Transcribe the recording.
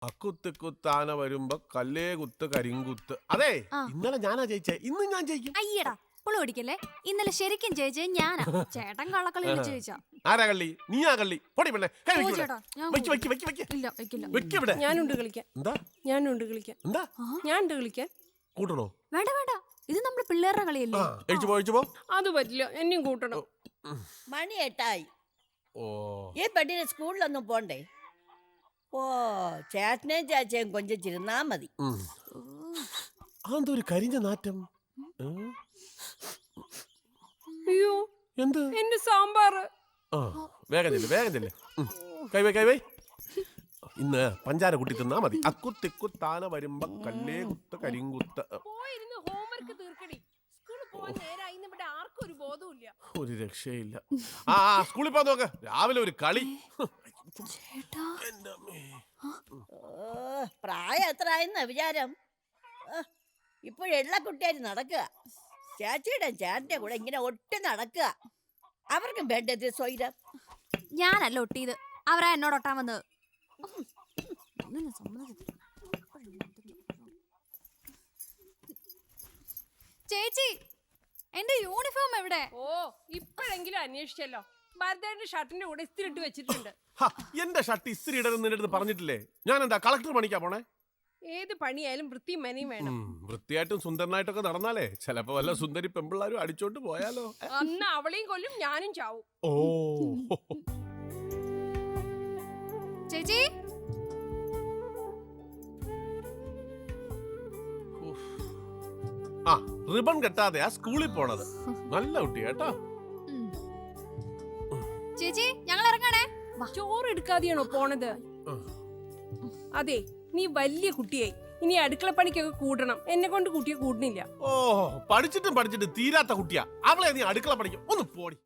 അക്കുത്തിക്കുത്താന വരുമ്പോ കല്ലേ കുത്ത് കരിങ്കുത്ത്. അതെ, ഇന്നലെ ഞാനാ ജയിച്ചേ, ഇന്ന് ഞാൻ ജയിക്കും. അയ്യടാ പുളി ഓടിക്കല്ലേ. ഇന്നലെ ശരിക്കും ജയിച്ചത് ഞാനാ. ചേട്ടൻ കള്ളക്കളി വിളിച്ചു ചോദിച്ചാ. ആരാ കള്ളി? നീയാ കള്ളി. പൊടി പെണ്ണെ. ഞാനുണ്ട് കളിക്കാൻ. എന്താ ഞാനുണ്ട് കളിക്കാൻ. എന്താ ഞാനുണ്ട് കളിക്കാൻ. കൂട്ടണോ? വേണ്ട വേണ്ട, ഇത് നമ്മുടെ പിള്ളേരുടെ കളിയല്ലേ. അത് പറ്റില്ല, എന്നെയും കൂട്ടണം. മണി 8 ഓ, ഈ പെണ്ണിന് സ്കൂളിലൊന്നും പോണ്ടേ? ഓ, ചേട്ടനെയും ചേച്ചയും കൊഞ്ചിച്ചിരുന്നാ മതി. അതെന്തൊരു കരിഞ്ഞ നാറ്റം. അയ്യോ, എന്ത്? എന്റെ സാമ്പാറ്. വേഗം ചെല്ല്. കൈവൈ. ഇന്ന് പഞ്ചാര കുട്ടി തിന്നാ മതി. അക്കുത്തിക്കുത്താന വരുമ്പോ കല്ലേ കുത്ത് കരിങ്കുത്ത്. പോയിരുന്ന് ഹോംവർക്ക് തീർക്കടി. സ്കൂളിൽ പോവാൻ നേരായി. ഇവിടെ ആർക്കും ഒരു ബോധമില്ല. ഒരു രക്ഷയില്ല. സ്കൂളിൽ പോകാൻ നോക്ക്. രാവിലെ ഒരു കളി. പ്രായം എത്ര ആയെന്ന വിചാരം? ഇപ്പോഴുള്ള കുട്ടിയായിട്ട് നടക്കുക. ചേച്ചിയുടെ ചേട്ടന്റെ കൂടെ ഇങ്ങനെ ഒട്ടി നടക്കുക. അവർക്കും വേണ്ടത് സ്വൈരം. ഞാനല്ല ഒട്ടിയത്, അവരാ എന്നോട് ഒട്ടാൻ വന്നത്. ചേച്ചി, എന്റെ യൂണിഫോം എവിടെ? ഓ, ഇപ്പോഴെങ്കിലും അന്വേഷിച്ചല്ലോ. ഭരതന്റെ ഷർട്ടിന്റെ കൂടെ ഇസ്തിരി ഇട്ട് വെച്ചിട്ടുണ്ട്. എന്റെ ഷർട്ട് ഇസ്തിരി ഇടരുന്ന് നിന്റെ അടുത്ത് പറഞ്ഞിട്ടില്ലേ? ഞാൻ എന്താ കളക്ടർ പണിക്കാ പോണേ? ഏത് പണിയായാലും വൃത്തിയും മെനയും വേണം. വൃത്തിയായിട്ടും സുന്ദരനായിട്ടൊക്കെ നടന്നാലേ ചിലപ്പോ വല്ല സുന്ദരി പെമ്പിള്ളാരും അടിച്ചോണ്ട് പോയാലോ. അന്ന് അവളെയും കൊല്ലും, ഞാനും ചാവും. ഓ, ചേച്ചി, റിബൺ കെട്ടാതെയാ സ്കൂളിൽ പോണത്. നല്ല കുട്ടി കേട്ടോ. ചേച്ചി, ഞങ്ങൾ ഇറങ്ങണേ. ചോറ് എടുക്കാതെയാണോ പോണത്? അതെ, നീ വലിയ കുട്ടിയായി. ഇനി അടുക്കളപ്പണിക്കൊക്കെ കൂടണം. എന്നെ കൊണ്ട് കുട്ടിയെ കൂടുന്നില്ല. ഓ, പഠിച്ചിട്ടും തീരാത്ത കുട്ടിയാ അവളെ. നീ അടുക്കള പണിക്കും ഒന്ന് പോടി.